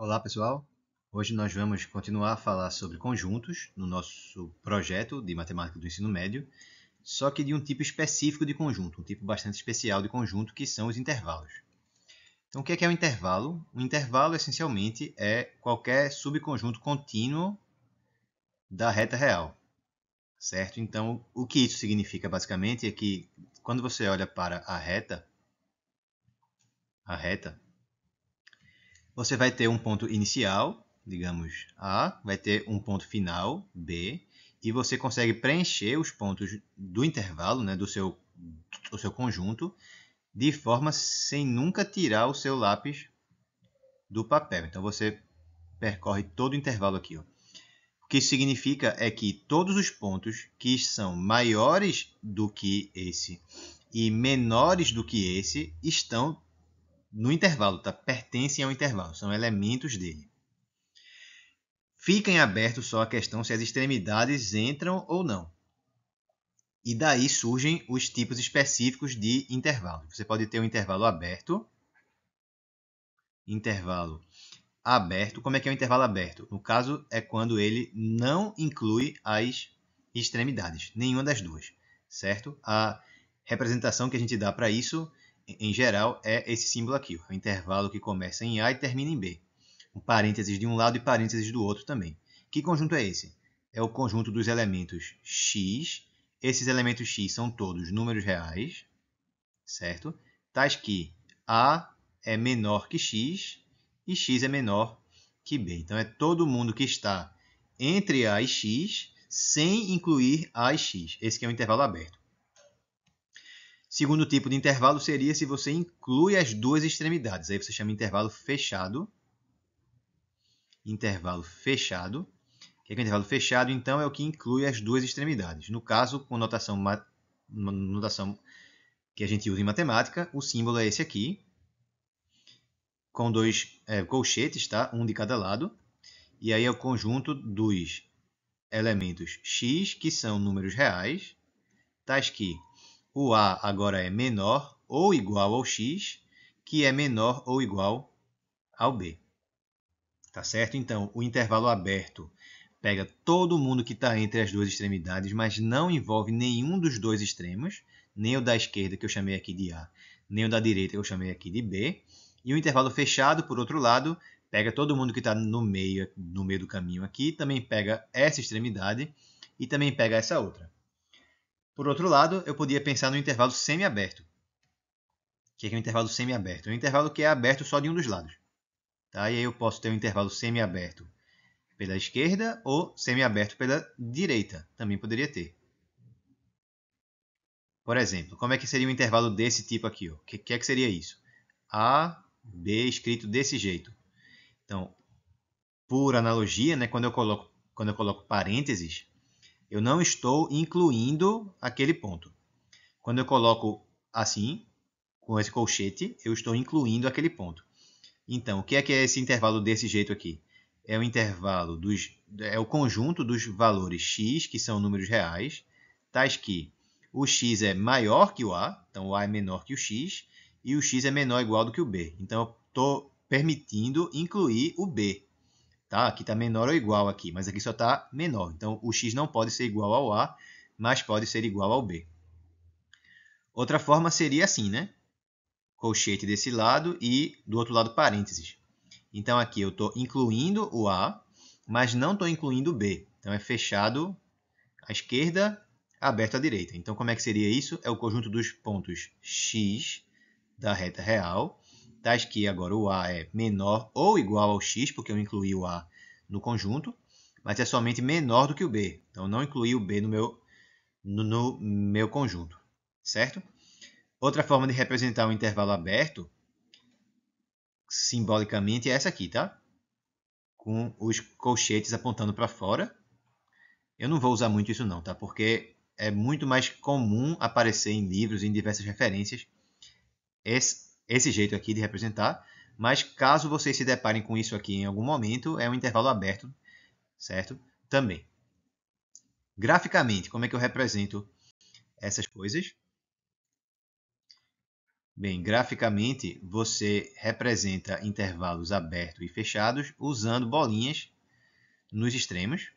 Olá, pessoal. Hoje nós vamos continuar a falar sobre conjuntos no nosso projeto de matemática do ensino médio, só que de um tipo específico de conjunto, um tipo bastante especial de conjunto, que são os intervalos. Então, o que é um intervalo? Um intervalo, essencialmente, é qualquer subconjunto contínuo da reta real, certo? Então, o que isso significa, basicamente, é que quando você olha para a reta, você vai ter um ponto inicial, digamos A, vai ter um ponto final, B, e você consegue preencher os pontos do intervalo, né, do seu conjunto, de forma sem nunca tirar o seu lápis do papel. Então você percorre todo o intervalo aqui. Ó. O que isso significa é que todos os pontos que são maiores do que esse e menores do que esse estão no intervalo, tá? Pertencem ao intervalo, são elementos dele. Fica em aberto só a questão se as extremidades entram ou não. E daí surgem os tipos específicos de intervalo. Você pode ter um intervalo aberto. Intervalo aberto. Como é que é o intervalo aberto? No caso, é quando ele não inclui as extremidades, nenhuma das duas, certo? A representação que a gente dá para isso, em geral, é esse símbolo aqui. O intervalo que começa em A e termina em B. Um parênteses de um lado e parênteses do outro também. Que conjunto é esse? É o conjunto dos elementos x. Esses elementos x são todos números reais, certo? Tais que a é menor que x e x é menor que b. Então, é todo mundo que está entre a e x, sem incluir a e x. Esse que é o intervalo aberto. Segundo tipo de intervalo seria se você inclui as duas extremidades. Aí você chama intervalo fechado. Intervalo fechado. O que é o intervalo fechado? Então, é o que inclui as duas extremidades. No caso, com notação que a gente usa em matemática, o símbolo é esse aqui, com dois colchetes, tá? Um de cada lado. E aí é o conjunto dos elementos x, que são números reais, tais que o a agora é menor ou igual ao x, que é menor ou igual ao b. Tá certo? Então, o intervalo aberto pega todo mundo que está entre as duas extremidades, mas não envolve nenhum dos dois extremos, nem o da esquerda, que eu chamei aqui de A, nem o da direita, que eu chamei aqui de B. E o intervalo fechado, por outro lado, pega todo mundo que está no meio do caminho aqui, também pega essa extremidade e também pega essa outra. Por outro lado, eu podia pensar no intervalo semiaberto. O que é um intervalo semiaberto? É um intervalo que é aberto só de um dos lados. Tá? E aí eu posso ter um intervalo semiaberto pela esquerda ou semiaberto pela direita. Também poderia ter. Por exemplo, como é que seria um intervalo desse tipo aqui? O que é que seria isso? A, B escrito desse jeito. Então, por analogia, né, quando eu coloco parênteses, eu não estou incluindo aquele ponto. Quando eu coloco assim, com esse colchete, eu estou incluindo aquele ponto. Então, o que é esse intervalo desse jeito aqui? É o intervalo é o conjunto dos valores x, que são números reais, tais que o x é maior que o a, então o a é menor que o x, e o x é menor ou igual do que o b. Então, eu estou permitindo incluir o b. Tá? Aqui está menor ou igual aqui, mas aqui só está menor. Então, o x não pode ser igual ao a, mas pode ser igual ao b. Outra forma seria assim, né? Colchete desse lado e do outro lado parênteses. Então, aqui eu estou incluindo o A, mas não estou incluindo o B. Então, é fechado à esquerda, aberto à direita. Então, como é que seria isso? É o conjunto dos pontos x da reta real, tais que agora o A é menor ou igual ao x, porque eu incluí o A no conjunto, mas é somente menor do que o B. Então, não incluí o B no meu conjunto, certo? Outra forma de representar um intervalo aberto, simbolicamente, é essa aqui, tá? Com os colchetes apontando para fora. Eu não vou usar muito isso não, tá? Porque é muito mais comum aparecer em livros, em diversas referências, esse jeito aqui de representar. Mas caso vocês se deparem com isso aqui em algum momento, é um intervalo aberto, certo? Também. Graficamente, como é que eu represento essas coisas? Bem, graficamente, você representa intervalos abertos e fechados usando bolinhas nos extremos.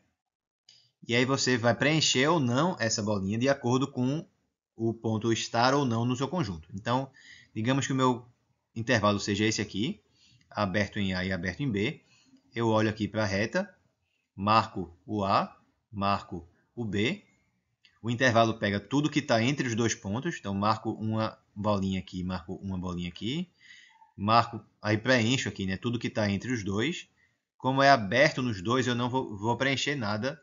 E aí você vai preencher ou não essa bolinha de acordo com o ponto estar ou não no seu conjunto. Então, digamos que o meu intervalo seja esse aqui, aberto em A e aberto em B. Eu olho aqui para a reta, marco o A, marco o B. O intervalo pega tudo que está entre os dois pontos. Então, marco uma bolinha aqui, marco uma bolinha aqui. Marco, aí preencho aqui, né, tudo que está entre os dois. Como é aberto nos dois, eu não vou preencher nada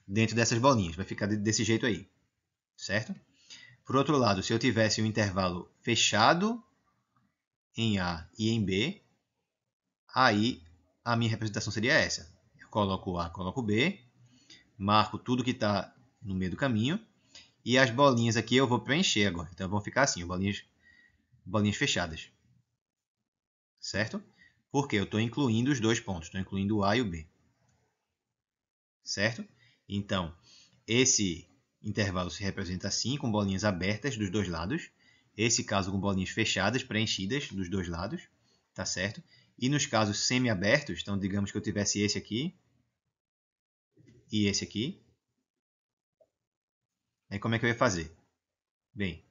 dentro dessas bolinhas. Vai ficar desse jeito aí, certo? Por outro lado, se eu tivesse um intervalo fechado em A e em B, aí a minha representação seria essa. Eu coloco o A, coloco o B, marco tudo que está no meio do caminho, e as bolinhas aqui eu vou preencher agora. Então vão ficar assim, bolinhas fechadas. Certo? Porque eu estou incluindo os dois pontos, estou incluindo o A e o B. Certo? Então, esse intervalo se representa assim, com bolinhas abertas dos dois lados. Esse caso com bolinhas fechadas, preenchidas dos dois lados. Tá certo? E nos casos semi-abertos, então digamos que eu tivesse esse aqui e esse aqui. Aí como é que eu ia fazer? Bem,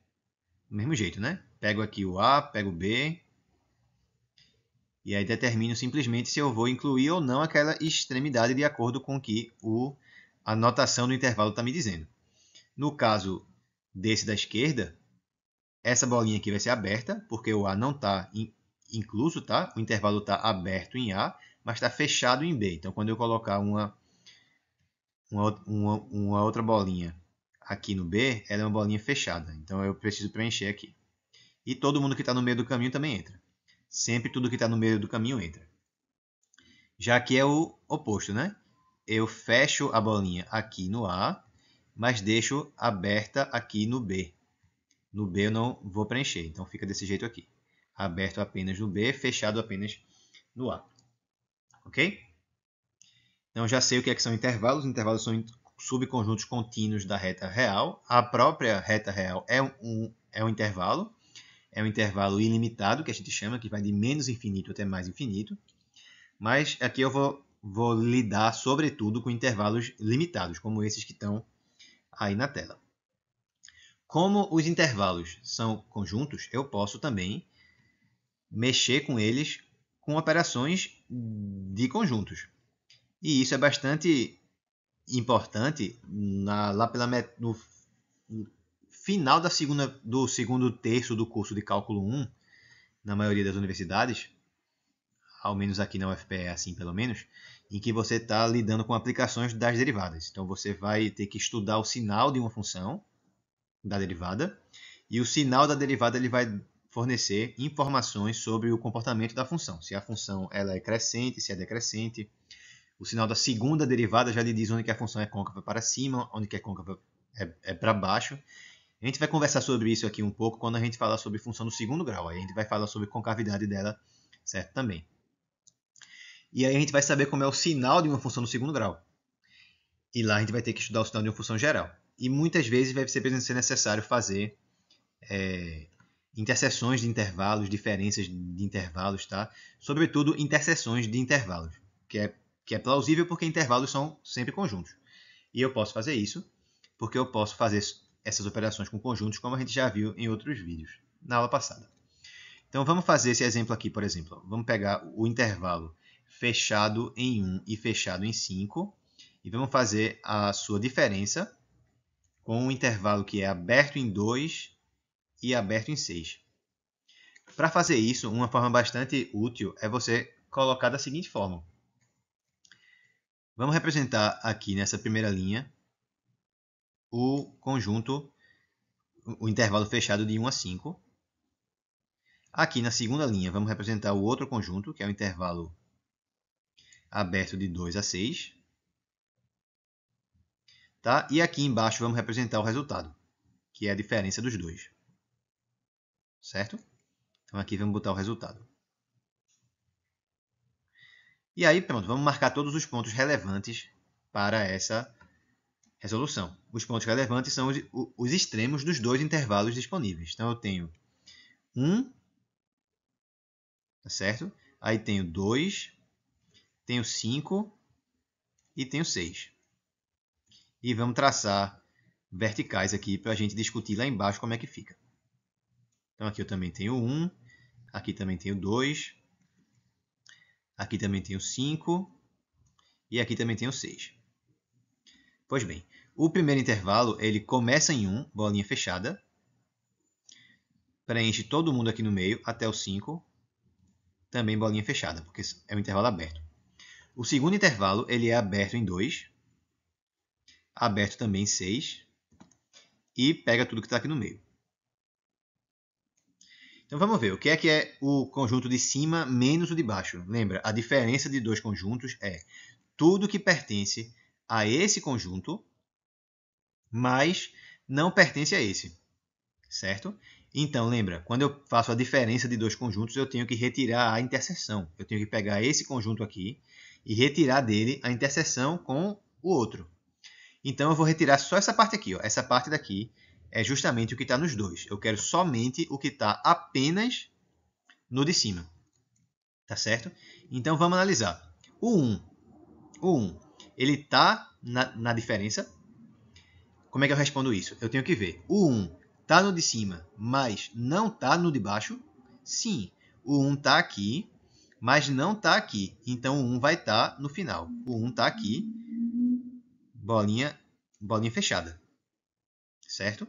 do mesmo jeito, né? Pego aqui o A, pego o B, e aí determino simplesmente se eu vou incluir ou não aquela extremidade de acordo com o que a notação do intervalo está me dizendo. No caso desse da esquerda, essa bolinha aqui vai ser aberta, porque o A não está incluso, tá? O intervalo está aberto em A, mas está fechado em B. Então, quando eu colocar uma outra bolinha aqui no B, ela é uma bolinha fechada. Então, eu preciso preencher aqui. E todo mundo que está no meio do caminho também entra. Sempre tudo que está no meio do caminho entra. Já que é o oposto, né? Eu fecho a bolinha aqui no A, mas deixo aberta aqui no B. No B eu não vou preencher, então fica desse jeito aqui. Aberto apenas no B, fechado apenas no A. Ok? Então já sei o que, é que são intervalos. Intervalos são subconjuntos contínuos da reta real. A própria reta real é um intervalo. É um intervalo ilimitado, que a gente chama, que vai de menos infinito até mais infinito. Mas aqui eu vou lidar, sobretudo, com intervalos limitados, como esses que estão aí na tela. Como os intervalos são conjuntos, eu posso também mexer com eles com operações de conjuntos. E isso é bastante importante no final do segundo terço do curso de Cálculo 1, na maioria das universidades, ao menos aqui na UFPE é assim pelo menos, em que você está lidando com aplicações das derivadas. Então você vai ter que estudar o sinal de uma função da derivada, e o sinal da derivada ele vai fornecer informações sobre o comportamento da função. Se a função ela é crescente, se é decrescente. O sinal da segunda derivada já lhe diz onde que a função é côncava para cima, onde que é côncava é para baixo. A gente vai conversar sobre isso aqui um pouco quando a gente falar sobre função do segundo grau. Aí a gente vai falar sobre concavidade dela, certo? Também. E aí a gente vai saber como é o sinal de uma função do segundo grau. E lá a gente vai ter que estudar o sinal de uma função geral. E muitas vezes vai ser necessário fazer interseções de intervalos, diferenças de intervalos, tá? Sobretudo interseções de intervalos, que é plausível porque intervalos são sempre conjuntos. E eu posso fazer isso porque eu posso fazer essas operações com conjuntos, como a gente já viu em outros vídeos, na aula passada. Então vamos fazer esse exemplo aqui, por exemplo. Vamos pegar o intervalo fechado em 1 e fechado em 5 e vamos fazer a sua diferença com um intervalo que é aberto em 2 e aberto em 6. Para fazer isso, uma forma bastante útil é você colocar da seguinte forma. Vamos representar aqui nessa primeira linha o conjunto, o intervalo fechado de 1 a 5. Aqui na segunda linha, vamos representar o outro conjunto, que é o intervalo aberto de 2 a 6. Tá? E aqui embaixo vamos representar o resultado, que é a diferença dos dois. Certo? Então aqui vamos botar o resultado. E aí pronto, vamos marcar todos os pontos relevantes para essa resolução. Os pontos relevantes são os extremos dos dois intervalos disponíveis. Então, eu tenho 1, tá certo? Aí tenho 2, tenho 5 e tenho 6. E vamos traçar verticais aqui para a gente discutir lá embaixo como é que fica. Então, aqui eu também tenho 1, aqui também tenho 2, aqui também tenho 5 e aqui também tenho 6. Pois bem, o primeiro intervalo ele começa em 1, bolinha fechada, preenche todo mundo aqui no meio até o 5, também bolinha fechada, porque é um intervalo aberto. O segundo intervalo ele é aberto em 2, aberto também em 6 e pega tudo que está aqui no meio. Então vamos ver, o que é o conjunto de cima menos o de baixo? Lembra, a diferença de dois conjuntos é tudo que pertence a esse conjunto, mas não pertence a esse, certo? Então, lembra, quando eu faço a diferença de dois conjuntos, eu tenho que retirar a interseção. Eu tenho que pegar esse conjunto aqui e retirar dele a interseção com o outro. Então, eu vou retirar só essa parte aqui. Ó. Essa parte daqui é justamente o que está nos dois. Eu quero somente o que está apenas no de cima. Tá certo? Então, vamos analisar. O 1, ele está na diferença. Como é que eu respondo isso? Eu tenho que ver. O 1 está no de cima, mas não está no de baixo? Sim, o 1 está aqui, mas não está aqui. Então, o 1 vai estar no final. O 1 está aqui, bolinha fechada. Certo?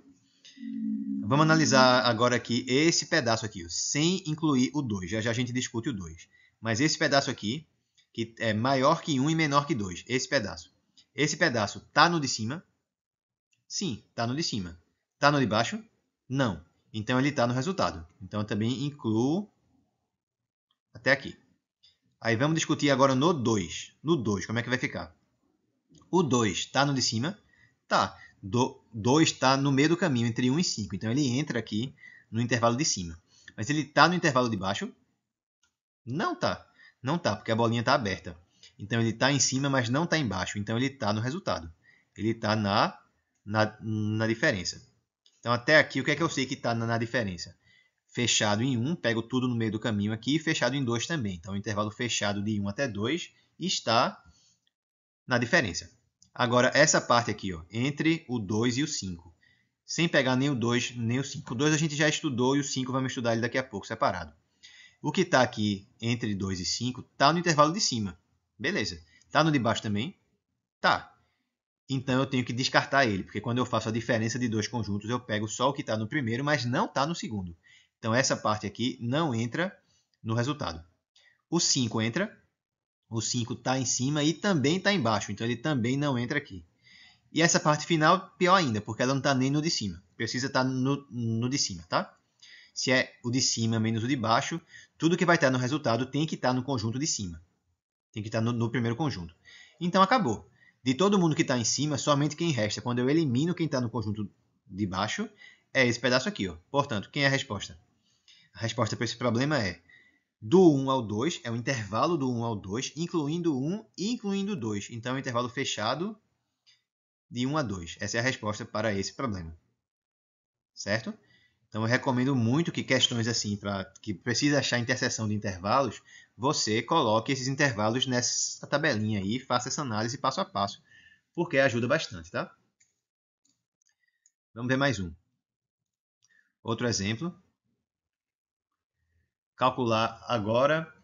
Vamos analisar agora aqui esse pedaço aqui, ó, sem incluir o 2. Já já a gente discute o 2. Mas esse pedaço aqui, que é maior que 1 e menor que 2. Esse pedaço. Esse pedaço está no de cima? Sim, está no de cima. Está no de baixo? Não. Então, ele está no resultado. Então, eu também incluo até aqui. Aí, vamos discutir agora no 2. No 2, como é que vai ficar? O 2 está no de cima? Tá. 2 está no meio do caminho, entre 1 e 5. Então, ele entra aqui no intervalo de cima. Mas ele está no intervalo de baixo? Não está. Não está, porque a bolinha está aberta. Então, ele está em cima, mas não está embaixo. Então, ele está no resultado. Ele está na diferença. Então, até aqui, o que é que eu sei que está na diferença? Fechado em 1, pego tudo no meio do caminho aqui, e fechado em 2 também. Então, o intervalo fechado de 1 até 2 está na diferença. Agora, essa parte aqui, ó, entre o 2 e o 5. Sem pegar nem o 2, nem o 5. O 2 a gente já estudou e o 5 vamos estudar ele daqui a pouco, separado. O que está aqui entre 2 e 5 está no intervalo de cima. Beleza. Está no de baixo também? Tá. Então, eu tenho que descartar ele, porque quando eu faço a diferença de dois conjuntos, eu pego só o que está no primeiro, mas não está no segundo. Então, essa parte aqui não entra no resultado. O 5 entra, o 5 está em cima e também está embaixo, então ele também não entra aqui. E essa parte final, pior ainda, porque ela não está nem no de cima. Precisa estar no de cima, tá? Se é o de cima menos o de baixo, tudo que vai estar no resultado tem que estar no conjunto de cima. Tem que estar no primeiro conjunto. Então, acabou. De todo mundo que está em cima, somente quem resta, quando eu elimino quem está no conjunto de baixo, é esse pedaço aqui. Ó. Portanto, quem é a resposta? A resposta para esse problema é do 1 ao 2, é o intervalo do 1 ao 2, incluindo 1 e incluindo 2. Então, é o intervalo fechado de 1 a 2. Essa é a resposta para esse problema. Certo? Então, eu recomendo muito que questões assim, que precisa achar interseção de intervalos, você coloque esses intervalos nessa tabelinha aí, faça essa análise passo a passo, porque ajuda bastante, tá? Vamos ver mais um. Outro exemplo. Calcular agora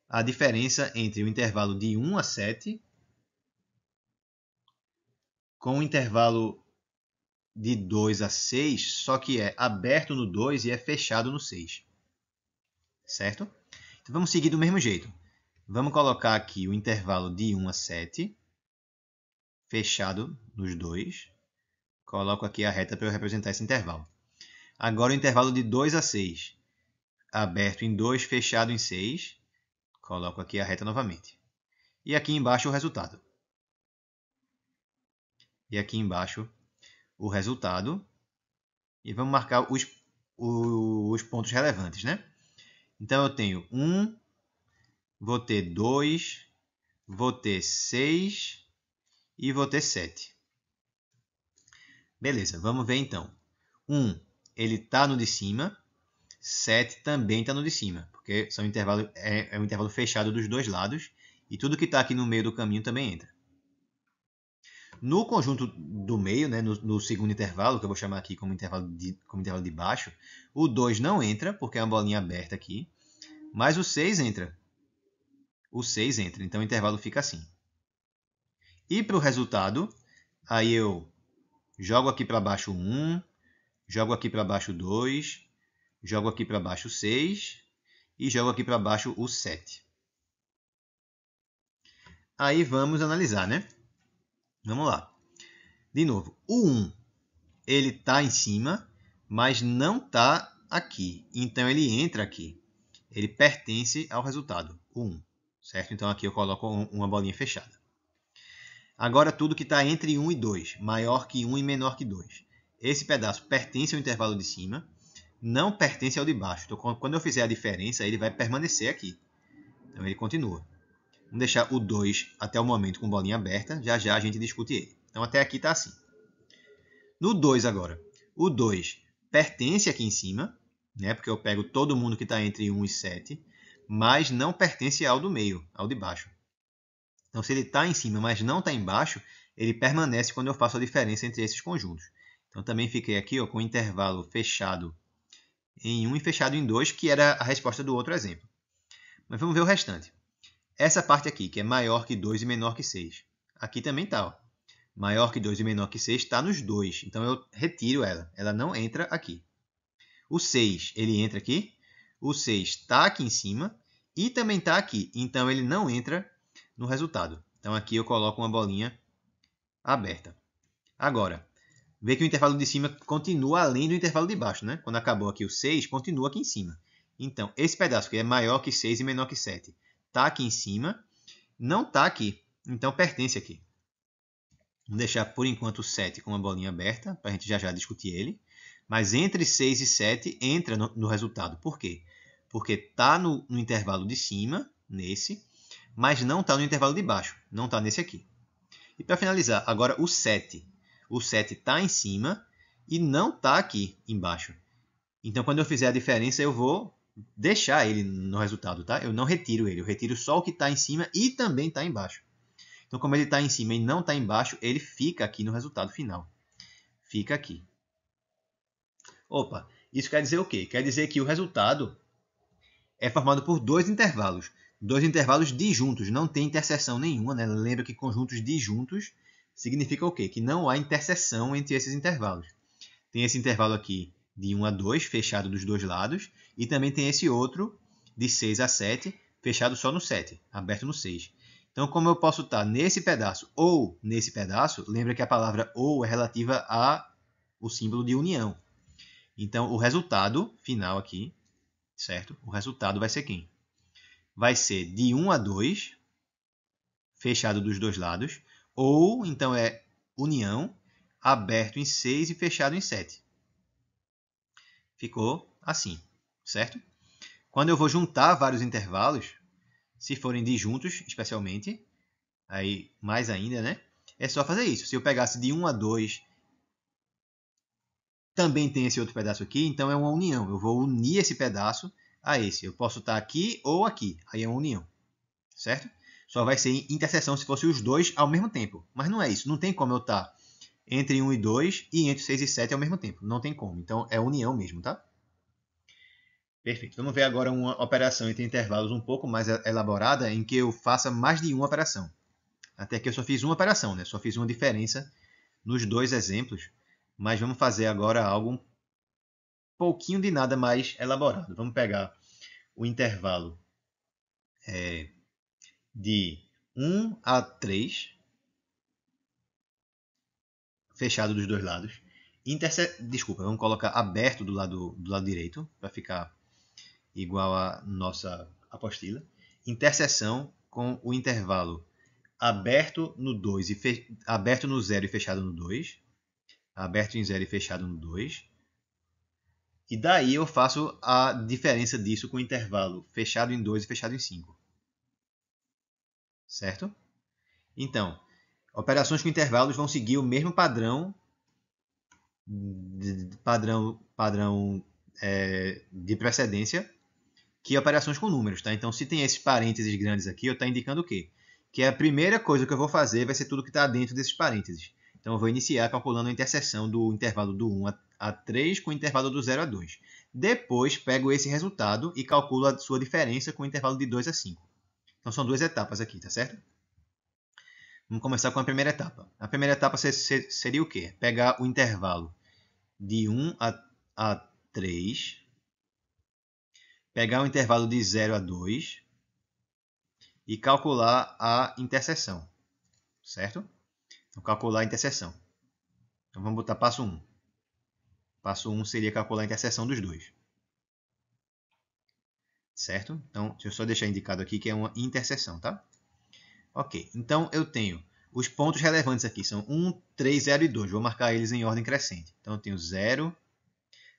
a diferença entre o intervalo de 1 a 7 com o intervalo de 2 a 6, só que é aberto no 2 e é fechado no 6. Certo? Então, vamos seguir do mesmo jeito. Vamos colocar aqui o intervalo de 1 a 7, fechado nos dois. Coloco aqui a reta para eu representar esse intervalo. Agora o intervalo de 2 a 6, aberto em 2, fechado em 6. Coloco aqui a reta novamente. E aqui embaixo o resultado. E aqui embaixo o resultado. E vamos marcar os pontos relevantes, né? Então, eu tenho 1, vou ter 2, vou ter 6 e vou ter 7. Beleza, vamos ver então. 1, ele está no de cima. 7 também está no de cima, porque são é um intervalo fechado dos dois lados. E tudo que está aqui no meio do caminho também entra. No conjunto do meio, né, no segundo intervalo, que eu vou chamar aqui como intervalo de baixo, o 2 não entra, porque é uma bolinha aberta aqui, mas o 6 entra. O 6 entra, então o intervalo fica assim. E para o resultado, aí eu jogo aqui para baixo 1, jogo aqui para baixo 2, jogo aqui para baixo 6 e jogo aqui para baixo o 7. Aí vamos analisar, né? Vamos lá. De novo, o 1 ele está em cima, mas não está aqui. Então ele entra aqui. Ele pertence ao resultado, o 1. Certo? Então aqui eu coloco uma bolinha fechada. Agora tudo que está entre 1 e 2, maior que 1 e menor que 2. Esse pedaço pertence ao intervalo de cima, não pertence ao de baixo. Então, quando eu fizer a diferença, ele vai permanecer aqui. Então, ele continua. Vamos deixar o 2 até o momento com bolinha aberta. Já já a gente discute ele. Então, até aqui está assim. No 2 agora. O 2 pertence aqui em cima, né? Porque eu pego todo mundo que está entre 1 e 7, mas não pertence ao do meio, ao de baixo. Então, se ele está em cima, mas não está embaixo, ele permanece quando eu faço a diferença entre esses conjuntos. Então, também fiquei aqui ó, com o intervalo fechado em 1 e fechado em 2, que era a resposta do outro exemplo. Mas vamos ver o restante. Essa parte aqui, que é maior que 2 e menor que 6. Aqui também está. Maior que 2 e menor que 6 está nos dois. Então, eu retiro ela. Ela não entra aqui. O 6, ele entra aqui. O 6 está aqui em cima e também está aqui. Então, ele não entra no resultado. Então, aqui eu coloco uma bolinha aberta. Agora, vê que o intervalo de cima continua além do intervalo de baixo, né? Quando acabou aqui o 6, continua aqui em cima. Então, esse pedaço que é maior que 6 e menor que 7, está aqui em cima, não está aqui. Então, pertence aqui. Vamos deixar, por enquanto, o 7 com uma bolinha aberta, para a gente já já discutir ele. Mas entre 6 e 7 entra no resultado. Por quê? Porque está no intervalo de cima, nesse, mas não está no intervalo de baixo. Não está nesse aqui. E para finalizar, agora o 7. O 7 está em cima e não está aqui embaixo. Então, quando eu fizer a diferença, eu vou deixar ele no resultado, tá? Eu não retiro ele, eu retiro só o que está em cima e também está embaixo. Então, como ele está em cima e não está embaixo, ele fica aqui no resultado final. Fica aqui. Opa, isso quer dizer o quê? Quer dizer que o resultado é formado por dois intervalos. Dois intervalos disjuntos, não tem interseção nenhuma, né? Lembra que conjuntos disjuntos significa o quê? Que não há interseção entre esses intervalos. Tem esse intervalo aqui de 1 a 2, fechado dos dois lados, e também tem esse outro de 6 a 7, fechado só no 7, aberto no 6. Então, como eu posso estar nesse pedaço ou nesse pedaço, lembra que a palavra ou é relativa ao símbolo de união. Então, o resultado final aqui, certo? O resultado vai ser quem? Vai ser de 1 a 2, fechado dos dois lados, ou, então, é união, aberto em 6 e fechado em 7. Ficou assim, certo? Quando eu vou juntar vários intervalos, se forem disjuntos, especialmente, aí mais ainda, né? É só fazer isso. Se eu pegasse de 1 a 2, também tem esse outro pedaço aqui, então é uma união. Eu vou unir esse pedaço a esse. Eu posso estar aqui ou aqui, aí é uma união, certo? Só vai ser interseção se fosse os dois ao mesmo tempo. Mas não é isso. Não tem como eu estar entre 1 e 2 e entre 6 e 7 ao mesmo tempo. Não tem como. Então é união mesmo, tá? Perfeito. Vamos ver agora uma operação entre intervalos um pouco mais elaborada em que eu faça mais de uma operação. Até aqui eu só fiz uma operação, né? Só fiz uma diferença nos dois exemplos. Mas vamos fazer agora algo um pouquinho de nada mais elaborado. Vamos pegar o intervalo de 1 a 3, fechado dos dois lados. Desculpa, vamos colocar aberto do lado direito, para ficar igual à nossa apostila. Interseção com o intervalo aberto no 2 aberto no 0 e fechado no 2. Aberto em 0 e fechado no 2. E daí eu faço a diferença disso com o intervalo fechado em 2 e fechado em 5. Certo? Então, operações com intervalos vão seguir o mesmo padrão padrão de precedência, que operações com números, tá? Então, se tem esses parênteses grandes aqui, eu estou indicando o quê? Que a primeira coisa que eu vou fazer vai ser tudo que está dentro desses parênteses. Então, eu vou iniciar calculando a interseção do intervalo do 1 a 3 com o intervalo do 0 a 2. Depois, pego esse resultado e calculo a sua diferença com o intervalo de 2 a 5. Então, são duas etapas aqui, tá certo? Vamos começar com a primeira etapa. A primeira etapa seria o quê? Pegar o intervalo de 1 a 3, pegar o intervalo de 0 a 2 e calcular a interseção, certo? Então, calcular a interseção. Então, vamos botar passo 1. Passo 1 seria calcular a interseção dos dois. Certo? Então, deixa eu só deixar indicado aqui que é uma interseção, tá? Ok, então eu tenho os pontos relevantes aqui, são 1, 3, 0 e 2. Vou marcar eles em ordem crescente. Então, eu tenho 0,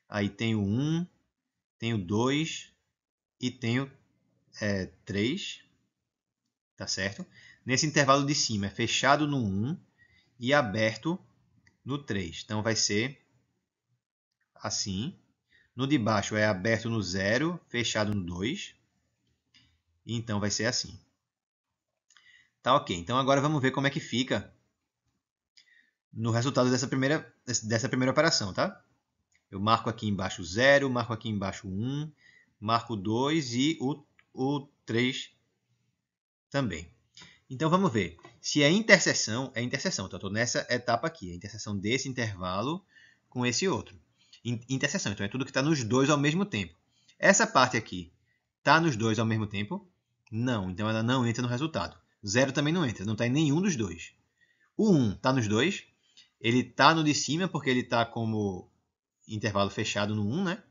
aí tenho 1, tenho 2 e tenho 3, tá certo? Nesse intervalo de cima é fechado no 1 e aberto no 3. Então, vai ser assim. No de baixo é aberto no 0, fechado no 2. Então, vai ser assim. Tá ok. Então, agora vamos ver como é que fica no resultado dessa primeira operação, tá? Eu marco aqui embaixo 0, marco aqui embaixo 1, marco 2 e o 3 também. Então, vamos ver. Se é interseção, é interseção. Então, eu estou nessa etapa aqui, a interseção desse intervalo com esse outro. Interseção, então é tudo que está nos dois ao mesmo tempo. Essa parte aqui está nos dois ao mesmo tempo? Não, então ela não entra no resultado. 0 também não entra, não está em nenhum dos dois. O 1 está nos dois, ele está no de cima porque ele está como intervalo fechado no 1, né?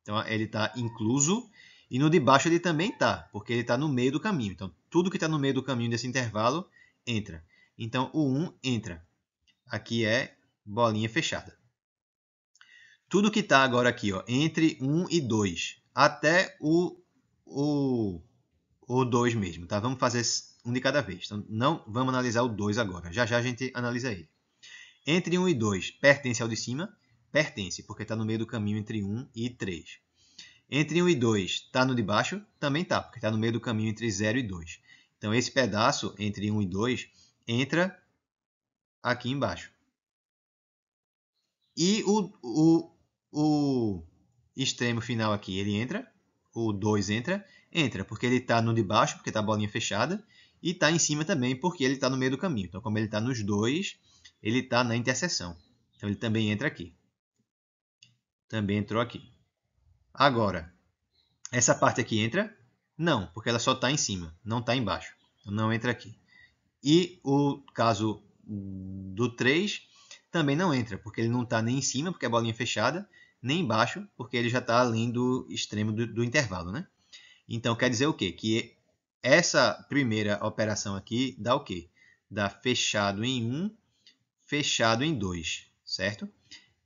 Então ele está incluso. E no de baixo ele também está, porque ele está no meio do caminho. Então tudo que está no meio do caminho desse intervalo entra. Então o 1 entra. Aqui é bolinha fechada. Tudo que está agora aqui, ó, entre 1 e 2, até o 2 mesmo, tá? Vamos fazer um de cada vez. Então, não vamos analisar o 2 agora. Já já a gente analisa ele. Entre 1 e 2, pertence ao de cima? Pertence, porque está no meio do caminho entre 1 e 3. Entre 1 e 2, está no de baixo? Também está, porque está no meio do caminho entre 0 e 2. Então, esse pedaço entre 1 e 2 entra aqui embaixo. E o extremo final aqui, ele entra? O 2 entra? Entra, porque ele está no de baixo, porque está a bolinha fechada, e está em cima também, porque ele está no meio do caminho. Então, como ele está nos dois, ele está na interseção. Então, ele também entra aqui. Também entrou aqui. Agora, essa parte aqui entra? Não, porque ela só está em cima, não está embaixo. Então, não entra aqui. E o caso do 3 também não entra, porque ele não está nem em cima, porque é a bolinha fechada, nem embaixo, porque ele já está além do extremo do intervalo, né? Então, quer dizer o quê? Que essa primeira operação aqui dá o quê? Dá fechado em 1, fechado em 2, certo?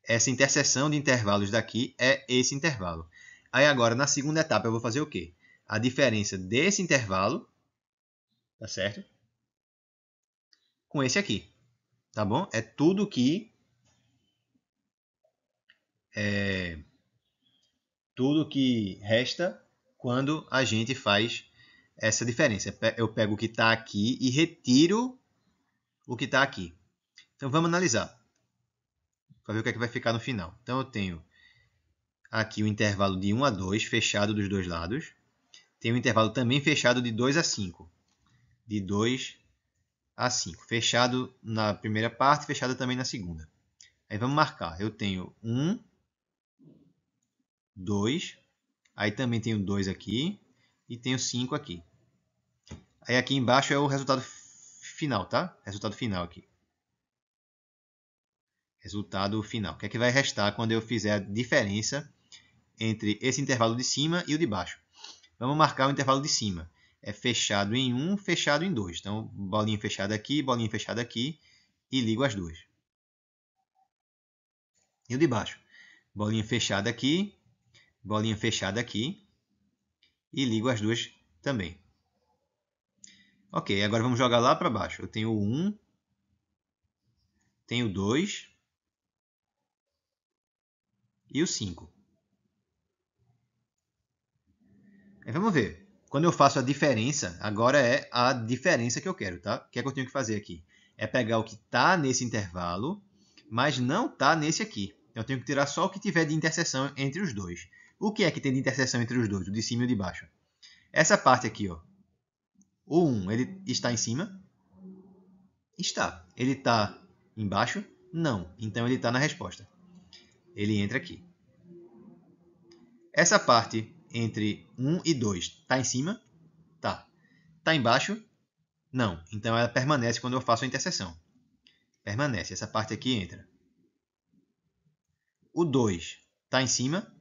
Essa interseção de intervalos daqui é esse intervalo. Aí agora, na segunda etapa, eu vou fazer o quê? A diferença desse intervalo, tá certo? Com esse aqui, tá bom? É tudo que resta quando a gente faz essa diferença. Eu pego o que está aqui e retiro o que está aqui. Então vamos analisar para ver o que é que vai ficar no final. Então eu tenho aqui o intervalo de 1 a 2 fechado dos dois lados. Tem um intervalo também fechado de 2 a 5. De 2 a 5. Fechado na primeira parte, fechado também na segunda. Aí vamos marcar. Eu tenho 1, 2, aí também tenho 2 aqui e tenho 5 aqui. Aí aqui embaixo é o resultado final, tá? Resultado final aqui. Resultado final. O que é que vai restar quando eu fizer a diferença entre esse intervalo de cima e o de baixo? Vamos marcar o intervalo de cima. É fechado em 1, fechado em 2. Então, bolinha fechada aqui e ligo as duas. E o de baixo? Bolinha fechada aqui e ligo as duas também. Ok, agora vamos jogar lá para baixo. Eu tenho 1, tenho 2 e o 5. Aí vamos ver. Quando eu faço a diferença, agora é a diferença que eu quero, tá? O que é que eu tenho que fazer aqui? É pegar o que está nesse intervalo, mas não está nesse aqui. Eu tenho que tirar só o que tiver de interseção entre os dois. O que é que tem de interseção entre os dois? O de cima e o de baixo. Essa parte aqui, ó. O 1, ele está em cima? Está. Ele está embaixo? Não. Então ele está na resposta. Ele entra aqui. Essa parte entre 1 e 2 está em cima? Tá. Está embaixo? Não. Então ela permanece quando eu faço a interseção. Permanece. Essa parte aqui entra. O 2 está em cima?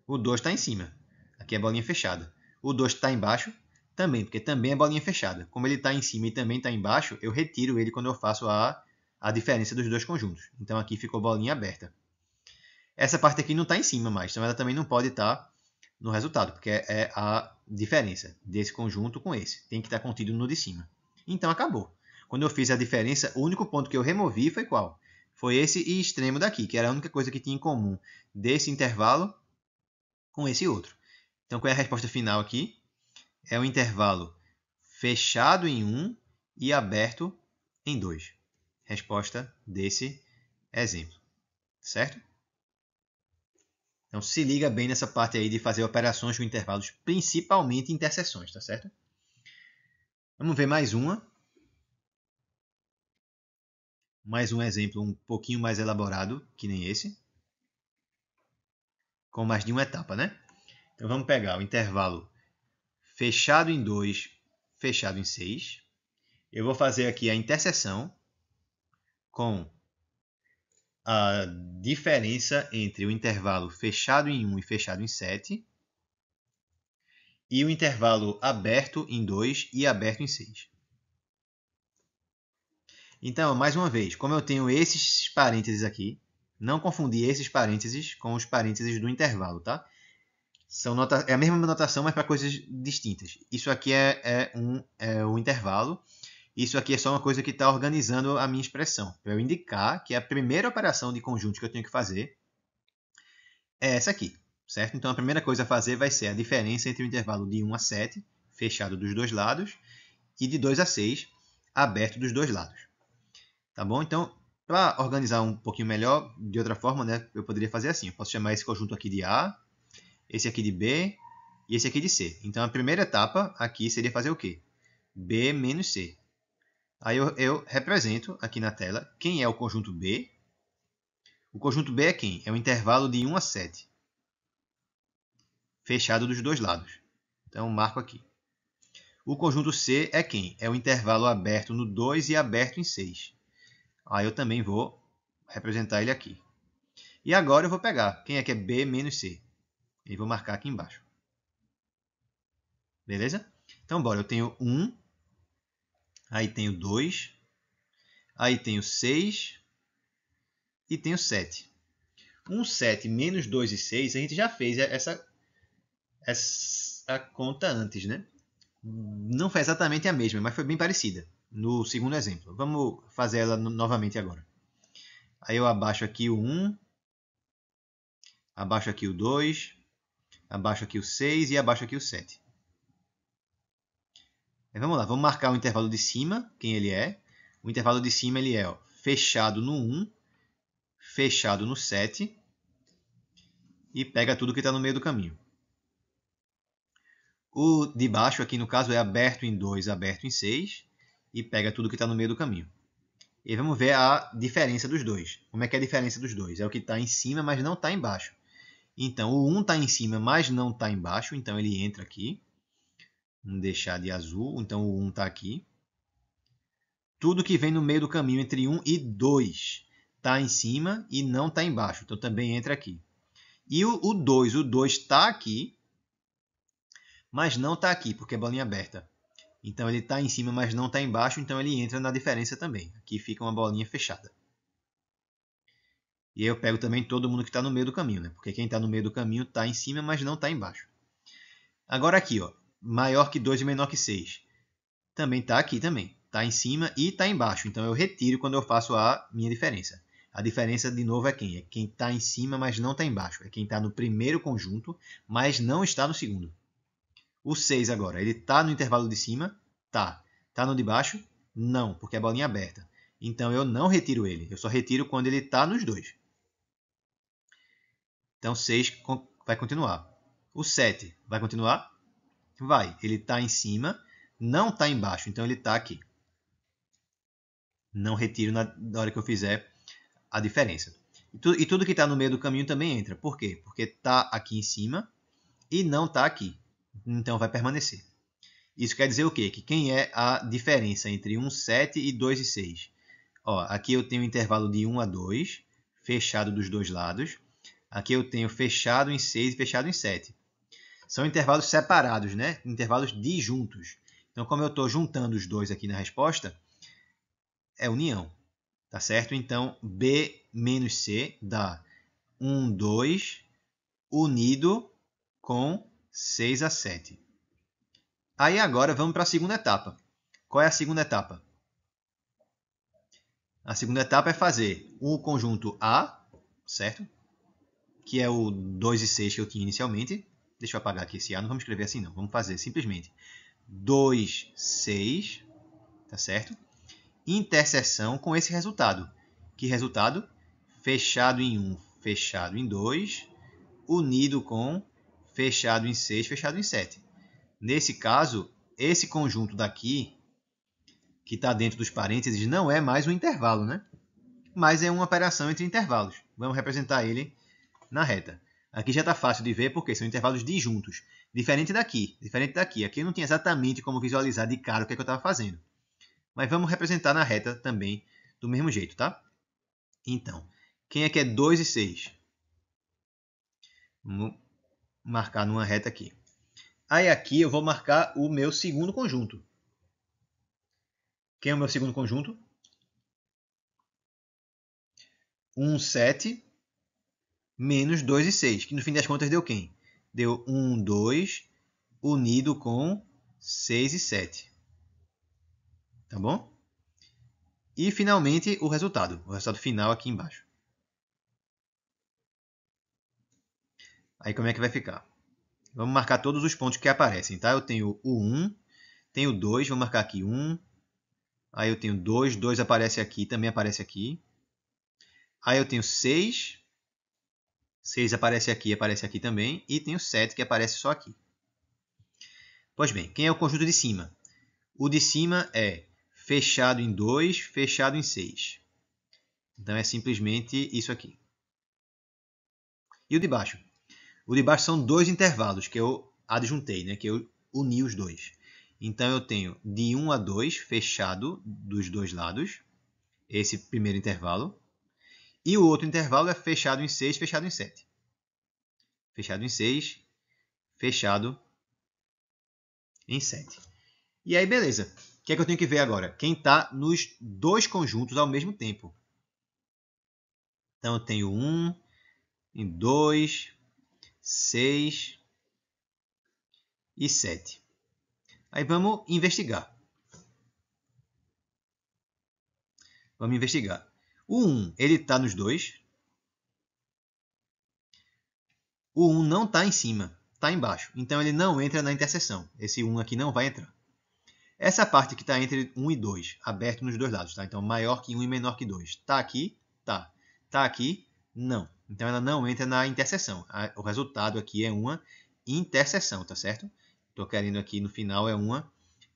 O 2 está em cima. Aqui é bolinha fechada. O 2 está embaixo? Também, porque também é bolinha fechada. Como ele está em cima e também está embaixo, eu retiro ele quando eu faço a diferença dos dois conjuntos. Então aqui ficou bolinha aberta. Essa parte aqui não está em cima mais, então ela também não pode estar no resultado, porque é a diferença desse conjunto com esse. Tem que estar contido no de cima. Então acabou. Quando eu fiz a diferença, o único ponto que eu removi foi qual? Foi esse extremo daqui, que era a única coisa que tinha em comum desse intervalo com esse outro. Então qual é a resposta final aqui? É o intervalo fechado em 1 e aberto em 2. Resposta desse exemplo. Certo? Então, se liga bem nessa parte aí de fazer operações com intervalos, principalmente interseções, tá certo? Vamos ver mais uma. Mais um exemplo um pouquinho mais elaborado, que nem esse. Com mais de uma etapa, né? Então, vamos pegar o intervalo fechado em 2, fechado em 6. Eu vou fazer aqui a interseção com a diferença entre o intervalo fechado em 1 e fechado em 7 e o intervalo aberto em 2 e aberto em 6. Então, mais uma vez, como eu tenho esses parênteses aqui, não confundir esses parênteses com os parênteses do intervalo, tá? É a mesma notação, mas para coisas distintas. Isso aqui é o intervalo. Isso aqui é só uma coisa que está organizando a minha expressão, para eu indicar que a primeira operação de conjunto que eu tenho que fazer é essa aqui, certo? Então, a primeira coisa a fazer vai ser a diferença entre o intervalo de 1 a 7, fechado dos dois lados, e de 2 a 6, aberto dos dois lados. Tá bom? Então, para organizar um pouquinho melhor, de outra forma, né, eu poderia fazer assim. Eu posso chamar esse conjunto aqui de A, esse aqui de B e esse aqui de C. Então, a primeira etapa aqui seria fazer o quê? B menos C. Aí eu represento aqui na tela quem é o conjunto B. O conjunto B é quem? É o intervalo de 1 a 7. Fechado dos dois lados. Então, marco aqui. O conjunto C é quem? É o intervalo aberto no 2 e aberto em 6. Aí eu também vou representar ele aqui. E agora eu vou pegar quem é que é B menos C. E vou marcar aqui embaixo. Beleza? Então, bora. Eu tenho 1. Aí tenho 2. Aí tenho 6. E tenho 7. 1, 7 menos 2 e 6, a gente já fez essa conta antes, né? Não foi exatamente a mesma, mas foi bem parecida no segundo exemplo. Vamos fazer ela novamente agora. Aí eu abaixo aqui o 1, abaixo aqui o 2, abaixo aqui o 6 e abaixo aqui o 7. Aí vamos lá, vamos marcar o intervalo de cima, quem ele é. O intervalo de cima ele é fechado no 1, fechado no 7 e pega tudo que está no meio do caminho. O de baixo aqui no caso é aberto em 2, aberto em 6 e pega tudo que está no meio do caminho. E vamos ver a diferença dos dois. Como é que é a diferença dos dois? É o que está em cima, mas não está embaixo. Então, o 1 está em cima, mas não está embaixo. Então, ele entra aqui. Vamos deixar de azul. Então, o 1 está aqui. Tudo que vem no meio do caminho entre 1 e 2 está em cima e não está embaixo. Então, também entra aqui. E o 2 está aqui, mas não está aqui, porque é bolinha aberta. Então, ele está em cima, mas não está embaixo. Então, ele entra na diferença também. Aqui fica uma bolinha fechada. E aí eu pego também todo mundo que está no meio do caminho, né? Porque quem está no meio do caminho está em cima, mas não está embaixo. Agora aqui, ó, maior que 2 e menor que 6. Também está aqui também. Está em cima e está embaixo. Então eu retiro quando eu faço a minha diferença. A diferença, de novo, é quem? É quem está em cima, mas não está embaixo. É quem está no primeiro conjunto, mas não está no segundo. O 6 agora, ele está no intervalo de cima? Tá. Está no de baixo? Não, porque é bolinha aberta. Então, eu não retiro ele. Eu só retiro quando ele está nos dois. Então, 6 vai continuar. O 7 vai continuar? Vai. Ele está em cima, não está embaixo. Então, ele está aqui. Não retiro na hora que eu fizer a diferença. E tudo que está no meio do caminho também entra. Por quê? Porque está aqui em cima e não está aqui. Então, vai permanecer. Isso quer dizer o quê? Que quem é a diferença entre 1, 7 e 2 e 6? Ó, aqui eu tenho um intervalo de 1 a 2, fechado dos dois lados. Aqui eu tenho fechado em 6 e fechado em 7. São intervalos separados, né? Intervalos disjuntos. Então, como eu estou juntando os dois aqui na resposta, é união. Tá certo? Então, B menos C dá 1, 2, unido com 6 a 7. Aí agora vamos para a segunda etapa. Qual é a segunda etapa? A segunda etapa é fazer o conjunto A, certo? Que é o 2 e 6 que eu tinha inicialmente. Deixa eu apagar aqui esse A, não vamos escrever assim não. Vamos fazer simplesmente 2, 6, tá certo? Interseção com esse resultado. Que resultado? Fechado em 1, fechado em 2, unido com fechado em 6, fechado em 7. Nesse caso, esse conjunto daqui, que está dentro dos parênteses, não é mais um intervalo, né? Mas é uma operação entre intervalos. Vamos representar ele na reta. Aqui já está fácil de ver porque são intervalos disjuntos. Diferente daqui. Aqui eu não tinha exatamente como visualizar de cara o que eu estava fazendo. Mas vamos representar na reta também do mesmo jeito, tá? Então, quem é que é 2 e 6? Vamos marcar numa reta aqui. Aí aqui eu vou marcar o meu segundo conjunto. Quem é o meu segundo conjunto? 1, 7 menos 2 e 6, que no fim das contas deu quem? Deu 1, 2 unido com 6 e 7. Tá bom? E finalmente o resultado final aqui embaixo. Aí como é que vai ficar? Vamos marcar todos os pontos que aparecem, tá? Eu tenho o 1, tenho o 2, vou marcar aqui 1. Aí eu tenho 2, 2 aparece aqui, também aparece aqui. Aí eu tenho 6, 6 aparece aqui também. E tenho 7 que aparece só aqui. Pois bem, quem é o conjunto de cima? O de cima é fechado em 2, fechado em 6. Então é simplesmente isso aqui. E o de baixo? O de baixo são dois intervalos que eu adjuntei, né? Que eu uni os dois. Então eu tenho de 1 a 2 fechado dos dois lados, esse primeiro intervalo. E o outro intervalo é fechado em 6, fechado em 7. Fechado em 6, fechado em 7. E aí, beleza. O que é que eu tenho que ver agora? Quem está nos dois conjuntos ao mesmo tempo. Então eu tenho 1, em 2, 6 e 7. Aí vamos investigar. Vamos investigar. O 1, ele está nos dois. O 1 não está em cima, está embaixo. Então ele não entra na interseção. Esse 1 aqui não vai entrar. Essa parte que está entre 1 e 2, aberto nos dois lados. Tá? Então maior que 1 e menor que 2. Está aqui? Tá. Está aqui? Não. Então ela não entra na interseção. O resultado aqui é uma interseção, tá certo? Estou querendo aqui no final é uma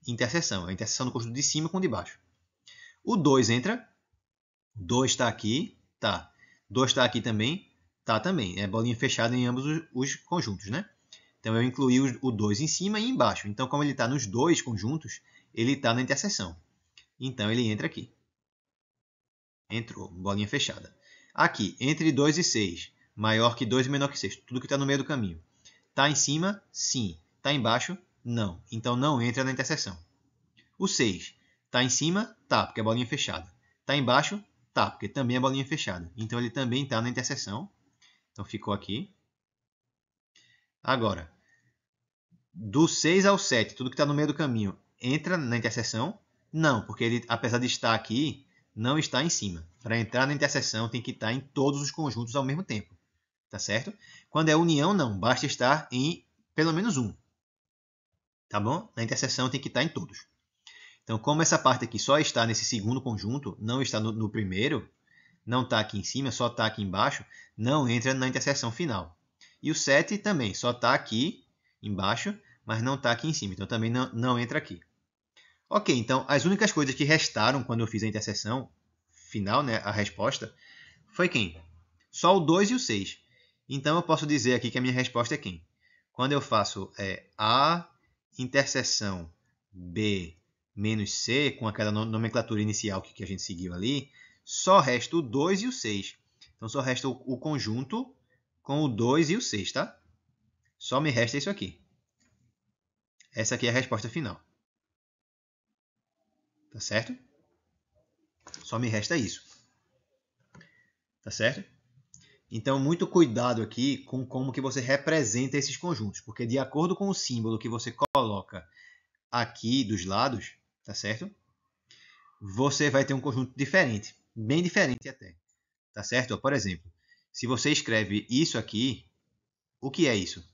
interseção. A interseção do conjunto de cima com o de baixo. O 2 entra. 2 está aqui. Tá. 2 está aqui também. Tá também. É bolinha fechada em ambos os conjuntos, né? Então eu incluí o 2 em cima e embaixo. Então, como ele está nos dois conjuntos, ele está na interseção. Então ele entra aqui. Entrou. Bolinha fechada. Aqui, entre 2 e 6. Maior que 2 e menor que 6. Tudo que está no meio do caminho. Está em cima? Sim. Está embaixo? Não. Então não entra na interseção. O 6. Está em cima? Tá, porque é bolinha fechada. Está embaixo? Tá, porque também é bolinha fechada. Então ele também está na interseção. Então ficou aqui. Agora, do 6 ao 7, tudo que está no meio do caminho, entra na interseção? Não, porque ele, apesar de estar aqui, não está em cima. Para entrar na interseção tem que estar em todos os conjuntos ao mesmo tempo. Tá certo? Quando é união, não. Basta estar em pelo menos um. Tá bom? Na interseção tem que estar em todos. Então, como essa parte aqui só está nesse segundo conjunto, não está no primeiro, não está aqui em cima, só está aqui embaixo, não entra na interseção final. E o 7 também, só está aqui embaixo, mas não está aqui em cima. Então, também não entra aqui. Ok, então, as únicas coisas que restaram quando eu fiz a interseção final, né, a resposta, foi quem? Só o 2 e o 6. Então, eu posso dizer aqui que a minha resposta é quem? Quando eu faço A interseção B menos C, com aquela nomenclatura inicial que a gente seguiu ali, só resta o 2 e o 6. Então, só resta o conjunto com o 2 e o 6, tá? Só me resta isso aqui. Essa aqui é a resposta final. Tá certo? Só me resta isso. Tá certo? Então, muito cuidado aqui com como que você representa esses conjuntos, porque de acordo com o símbolo que você coloca aqui dos lados, tá certo? Você vai ter um conjunto diferente, bem diferente até, tá certo? Por exemplo, se você escreve isso aqui, o que é isso?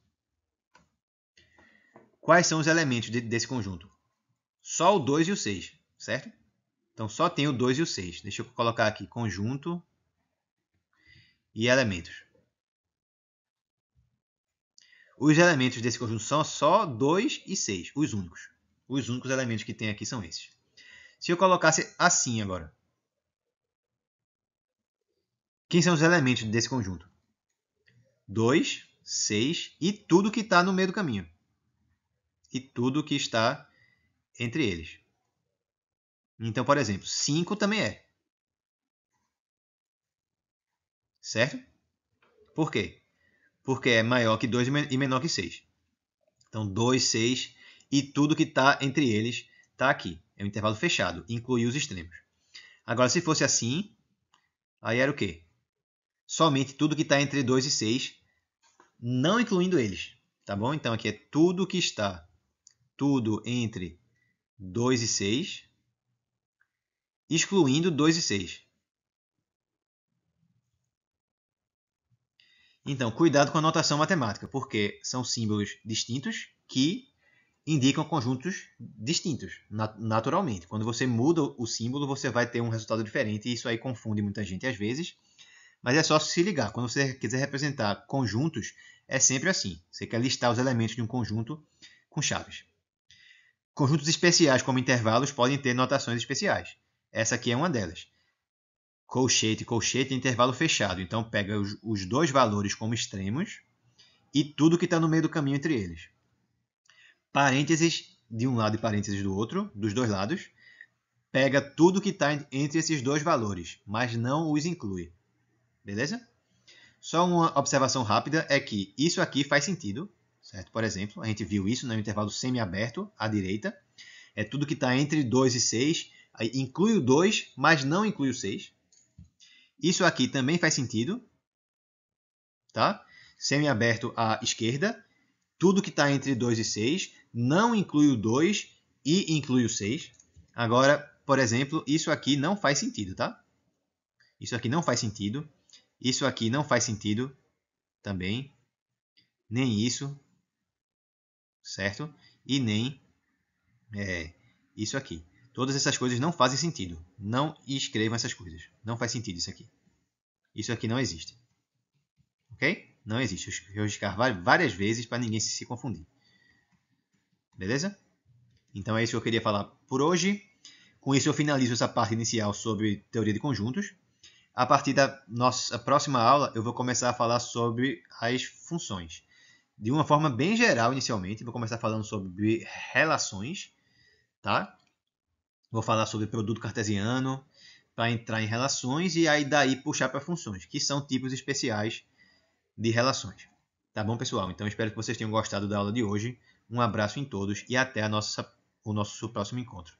Quais são os elementos desse conjunto? Só o 2 e o 6, certo? Então, só tem o 2 e o 6. Deixa eu colocar aqui conjunto e elementos. Os elementos desse conjunto são só 2 e 6, os únicos. Os únicos elementos que tem aqui são esses. Se eu colocasse assim agora. Quem são os elementos desse conjunto? 2, 6 e tudo que está no meio do caminho. E tudo que está entre eles. Então, por exemplo, 5 também é. Certo? Por quê? Porque é maior que 2 e menor que 6. Então, 2, 6 e tudo que está entre eles está aqui. É um intervalo fechado, inclui os extremos. Agora, se fosse assim, aí era o quê? Somente tudo que está entre 2 e 6, não incluindo eles. Tá bom? Então, aqui é tudo que está tudo entre 2 e 6, excluindo 2 e 6. Então, cuidado com a notação matemática, porque são símbolos distintos que indicam conjuntos distintos, naturalmente. Quando você muda o símbolo, você vai ter um resultado diferente, e isso aí confunde muita gente às vezes, mas é só se ligar. Quando você quiser representar conjuntos, é sempre assim. Você quer listar os elementos de um conjunto com chaves. Conjuntos especiais, como intervalos, podem ter notações especiais. Essa aqui é uma delas. Colchete é intervalo fechado. Então, pega os dois valores como extremos e tudo que está no meio do caminho entre eles. Parênteses de um lado e parênteses do outro, dos dois lados. Pega tudo que está entre esses dois valores, mas não os inclui. Beleza? Só uma observação rápida é que isso aqui faz sentido. Certo? Por exemplo, a gente viu isso no intervalo semiaberto à direita. É tudo que está entre 2 e 6. Aí inclui o 2, mas não inclui o 6. Isso aqui também faz sentido. Tá? Semiaberto à esquerda. Tudo que está entre 2 e 6 não inclui o 2 e inclui o 6. Agora, por exemplo, isso aqui não faz sentido. Tá? Isso aqui não faz sentido. Isso aqui não faz sentido também. Nem isso. Certo? E nem isso aqui. Todas essas coisas não fazem sentido. Não escrevam essas coisas. Não faz sentido isso aqui. Isso aqui não existe. Ok? Não existe. Eu riscar várias vezes para ninguém se confundir. Beleza? Então é isso que eu queria falar por hoje. Com isso eu finalizo essa parte inicial sobre teoria de conjuntos. A partir da nossa próxima aula eu vou começar a falar sobre as funções. De uma forma bem geral inicialmente. Vou começar falando sobre relações. Tá? Vou falar sobre produto cartesiano para entrar em relações e aí daí puxar para funções, que são tipos especiais de relações. Tá bom, pessoal? Então espero que vocês tenham gostado da aula de hoje. Um abraço em todos e até o nosso próximo encontro.